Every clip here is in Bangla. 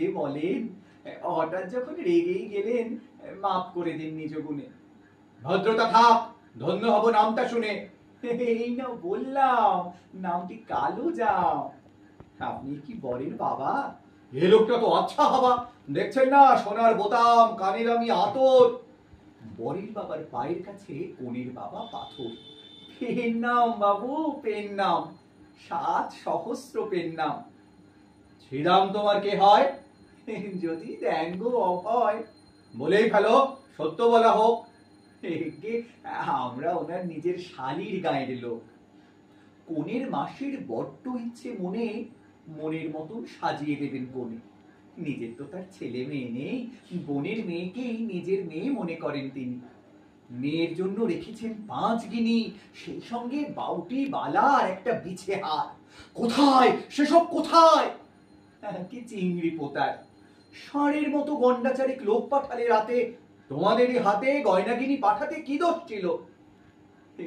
যে বলেন, হঠাৎ যখন রেগেই গেলেন, মাফ করে দিন নিজ গুণে। ভদ্রতা থাক, ধন্য হব নামটা শুনে। এই না বললাম, নামটি কালু যাও। আপনি কি বরের বাবা? এ লোকটা তো আচ্ছা হবা, দেখছেন না সোনার বোতাম, কানে দামি আতর। বরের বাবার পায়ের কাছে কনের বাবা পাথর। পেন নাম বাবু, পেন নাম, 7 সহস্র পেন নাম। শ্রীরাম তোমার কে হয়? যদি দেন গো অভয়। বলেই ফেলো, সত্য বলা হোক। আমরা ওনার নিজের শালির গায়ের লোক। কনের মাসির বড্ড ইচ্ছে মনে, মনের মতন সাজিয়ে দেবেন কনে। নিজের তো তার ছেলে মেয়ে নেই, বোনের মেয়েকেই নিজের মেয়ে মনে করেন তিনি। মেয়ের জন্য রেখেছেন 5 গিনি, সেই সঙ্গে বাউটি বালা আর একটা বিছে হার। কোথায় সেসব, কোথায়? কি চিংড়ি পোতার, ষাঁড়ের মতো গন্ডাচারিক লোক পাঠালে রাতে। তোমাদেরই হাতে গয়নাগিনি পাঠাতে কি দোষ ছিল?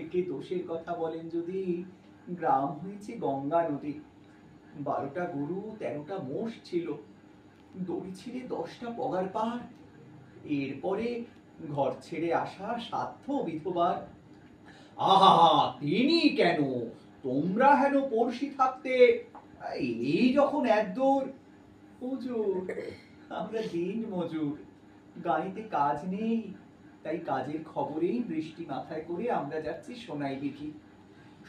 একে দোষের কথা বলেন যদি, গ্রাম হয়েছে গঙ্গা নদী। 12টা গরু 13টা মোষ ছিল, দড়ি ছিঁড়ে 10টা পগার পার। এরপরে ঘর ছেড়ে আসা সাধ্য বিধবার। আহা, তিনি কেন, তোমরা হেন পড়শি থাকতে। এই যখন একদূর। হুজুর, আমরা দিন মজুর, গাড়িতে কাজ নেই, তাই কাজের খবরেই বৃষ্টি মাথায় করে আমরা যাচ্ছি সোনাই বিখি।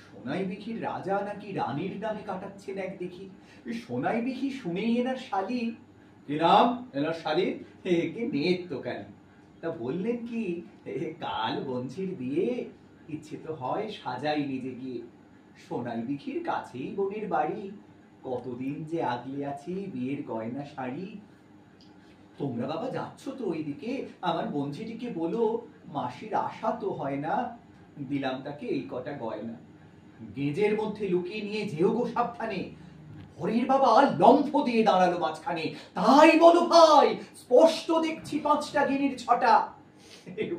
সোনাই বিখির রাজা নাকি রানীর নামে কাটাচ্ছেন এক দেখি। সোনাই বিখি শুনেই এনার শালি। কি নাম এনার শালীর? একে মেয়ের তো কালি। তা বললেন কি, কাল বঞ্চির বিয়ে, ইচ্ছে তো হয় সাজাই নিজে গিয়ে। সোনাই বিখির কাছেই বোনের বাড়ি, কতদিন যে আগলে আছি বিয়ের গয়না শাড়ি। তোমরা বাবা যাচ্ছ তো ওইদিকে, আমার বঞ্চিটিকে বলো, মাসির আশা তো হয় না, দিলাম তাকে এই কটা গয়না। গেজের মধ্যে লুকিয়ে নিয়ে যেও গো সাবধানে। হরির বাবা লম্ফ দিয়ে দাঁড়ালো মাঝখানে। তাই বলো ভাই, স্পষ্ট দেখছি 5টা গিনির 6টা।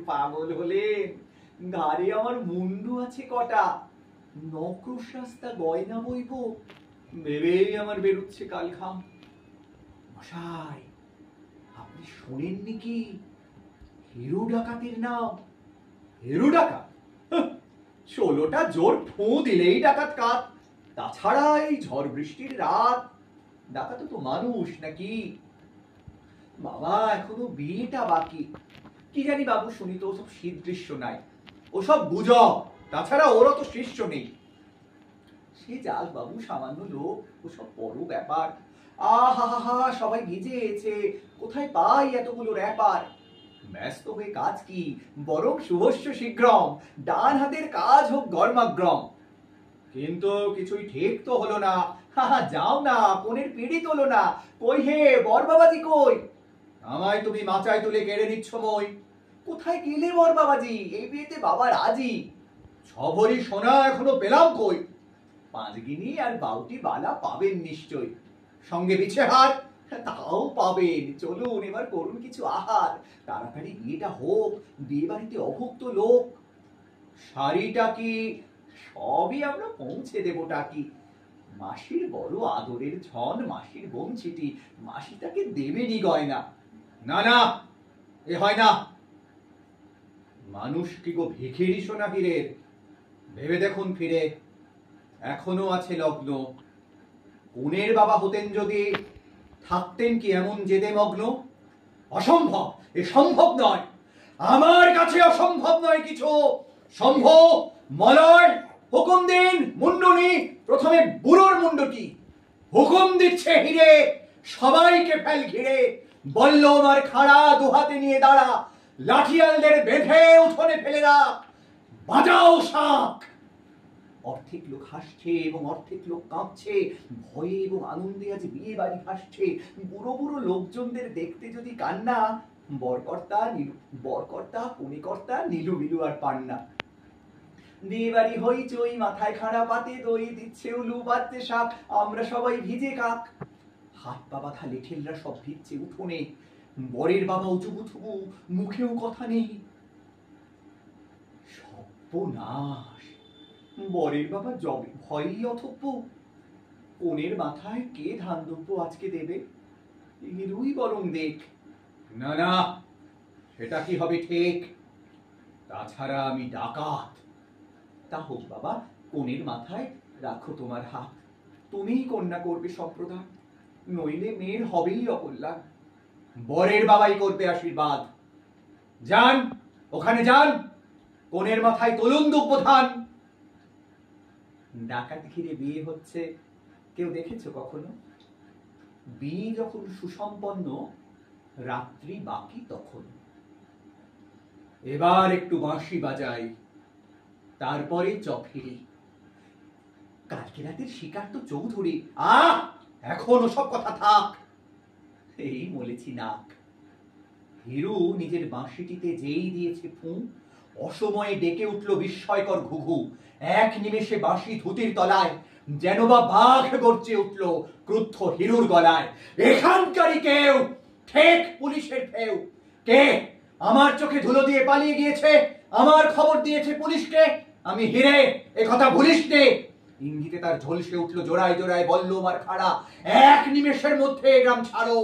পাগল হলেন, ঘাড়ে আমার মুন্ডু আছে কটা। নক্রুশ রাস্তা গয়না বইব, ভেবেই আমার বেরুচ্ছে কাল ঘাম। মশাই, আপনি শোনেননি কি হিরু ডাকাতের নাম? হিরু ডাকাত? 16টা জোর ফু দিলেই ডাকাত কাত। তাছাড়া এই ঝড় বৃষ্টির রাত, ডাকাত তো মানুষ নাকি? বাবা এখনো বিয়েটা বাকি। কি জানি বাবু, শুনি তো ওসব শীত দৃশ্য নাই, ওসব গুজব, তাছাড়া ওরও তো শিষ্য নেই। সে যাক বাবু, সামান্য লোক, ওসব বড় ব্যাপার। আহা, সবাই ভিজেছে, কোথায় পাই এতগুলো র্যাপার। ব্যস্ত হয়ে কাজ কি, বরং শুভস্য শীঘ্রম, ডান হাতের কাজ হোক গরমাগ্রম। কিন্তু কিছুই ঠিক তো হলো না। যাও না, কোনের পিড়ি তোলো না। কই হে বর বাবাজি কই? আমায় তুমি মাচায় তুলে কেড়ে নিচ্ছ মই। কোথায় গেলে বর বাবাজি? এই বিয়েতে বাবা রাজি। 6 ভরি সোনা এখনো পেলাম কই? 5 গিনি আর বাউটি বালা পাবেন নিশ্চয়, সঙ্গে বিছে হার। তাও পাবেন। চলুন এবার করুন কিছু আহার, তাড়াতাড়ি বিয়েটা হোক, বিয়ে বাড়িতে অভুক্ত লোক। শাড়িটা কি? সবই আমরা পৌঁছে দেবটা কি। মাসির বড় আদরের ঝন মাসির বঞ্চিটি, মাসি তাকে দেবেনি গয়না। না না, এ হয় না। মানুষ কি গো ভিখিরি সোনা হীরের? ভেবে দেখুন ফিরে, এখনো আছে লগ্ন। কনের বাবা হতেন যদি, থাকতেন কি এমন জেদে মগ্ন? অসম্ভব, এ সম্ভব নয়। আমার কাছে অসম্ভব নয় কিছু। সম্ভব। মলয়, হুকুম দিন। মুন্ডুনি, প্রথমে বুড়োর মুন্ডটি। হুকুম দিচ্ছে হিরে, সবাইকে ফেল ঘিরে। বল্লম আর খাড়া দুহাতে নিয়ে দাঁড়া, লাঠিয়ালদের বেঁধে উঠোনে ফেলে রাখ। বাজাও শাঁখ। অর্ধেক লোক হাসছে এবং অর্ধেক লোক কাঁপছে, ভয়ে এবং আনন্দে আজ বিয়ে বাড়ি ভাসছে। বুড়ো বুড়ো লোকজনদের দেখতে যদি কান্না, বরকর্তা কনেকর্তা নীলু বিলু আর পান্না। বিয়ে বাড়ি হইচই, মাথায় খাড়া পাতে দই, দিচ্ছে উলু বাজছে শাক, আমরা সবাই ভিজে কাক। হাত পা বাঁধা লেঠেলরা সব ভিজছে উঠোনে, বরের বাবা উচুবুথুবু, মুখেও কথা নেই। সর্বনাশ, বরের বাবা জবে ভয়ই অথব্য। কনের মাথায় কে ধান দুব্য আজকে দেবে? হিরুই বরং দেখ। না না, সেটা কি হবে ঠিক? তাছাড়া আমি ডাকাত। তা হোক বাবা, কনের মাথায় রাখো তোমার হাত। তুমিই কন্যা করবে সম্প্রদান, নইলে মেয়ের হবেই অকল্যাণ। বরের বাবাই করবে আশীর্বাদ। যান, ওখানে যান, কনের মাথায় তুলুন দুব্যধান। ডাকাত ঘিরে বিয়ে হচ্ছে কেউ দেখেছো কখনো? বিয়ে যখন সুসম্পন্ন, রাত্রি বাকি তখন। এবার একটু বাঁশি বাজাই, তারপরে চফিরি। কালকে রাতের শিকার তো চৌধুরী। এখন ওসব কথা থাক। এই মলেছি নাক। হিরু নিজের বাঁশিটিতে যেই দিয়েছে ফুঁ, অসময়ে ডেকে উঠল বিস্ময়কর ঘুঘু। এক নিমেষে বাঁশি ধুতির তলায় যেন বা বাঘ গর্জে উঠল ক্রুদ্ধ হিরুর গলায়। এখানকারই কেউ ঠিক পুলিশের ফেউ। কে আমার চোখে ধুলো দিয়ে পালিয়ে গিয়েছে, আমার খবর দিয়েছে পুলিশকে? আমি হিরে, এ কথা ভুলিস নে। ইঙ্গিতে তার ঝলসে উঠল জোড়ায় জোড়ায় বল্লম আর খাড়া। এক নিমেষের মধ্যে গ্রাম ছাড়ো,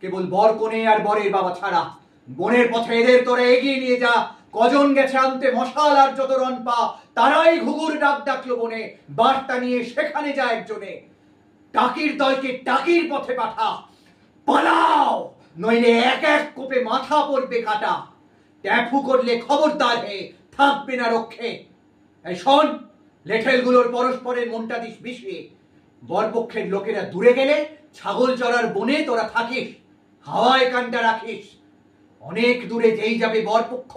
কেবল বর কনে আর বরের বাবা ছাড়া। বনের পথে এদের তোরে এগিয়ে নিয়ে যা। কজন গেছে আনতে মশাল আর যত রন পা, তারাই ঘুঘুর ডাক ডাকলো বনে। বার্তা নিয়ে সেখানে যা একজনে। টাকির দলকে টাকির পথে পাঠা। পালাও, নইলে এক এক কোপে মাথা পড়বে কাটা। ট্যাফু করলে খবরদার হে, থাকবে না রক্ষে। এই শোন, লেঠেলগুলোর পরস্পরের মনটা দিস বিষে। বরপক্ষের লোকেরা দূরে গেলে ছাগল চড়ার বনে তোরা থাকিস, হাওয়ায় কানটা রাখিস। অনেক দূরে যেই যাবে বরপক্ষ,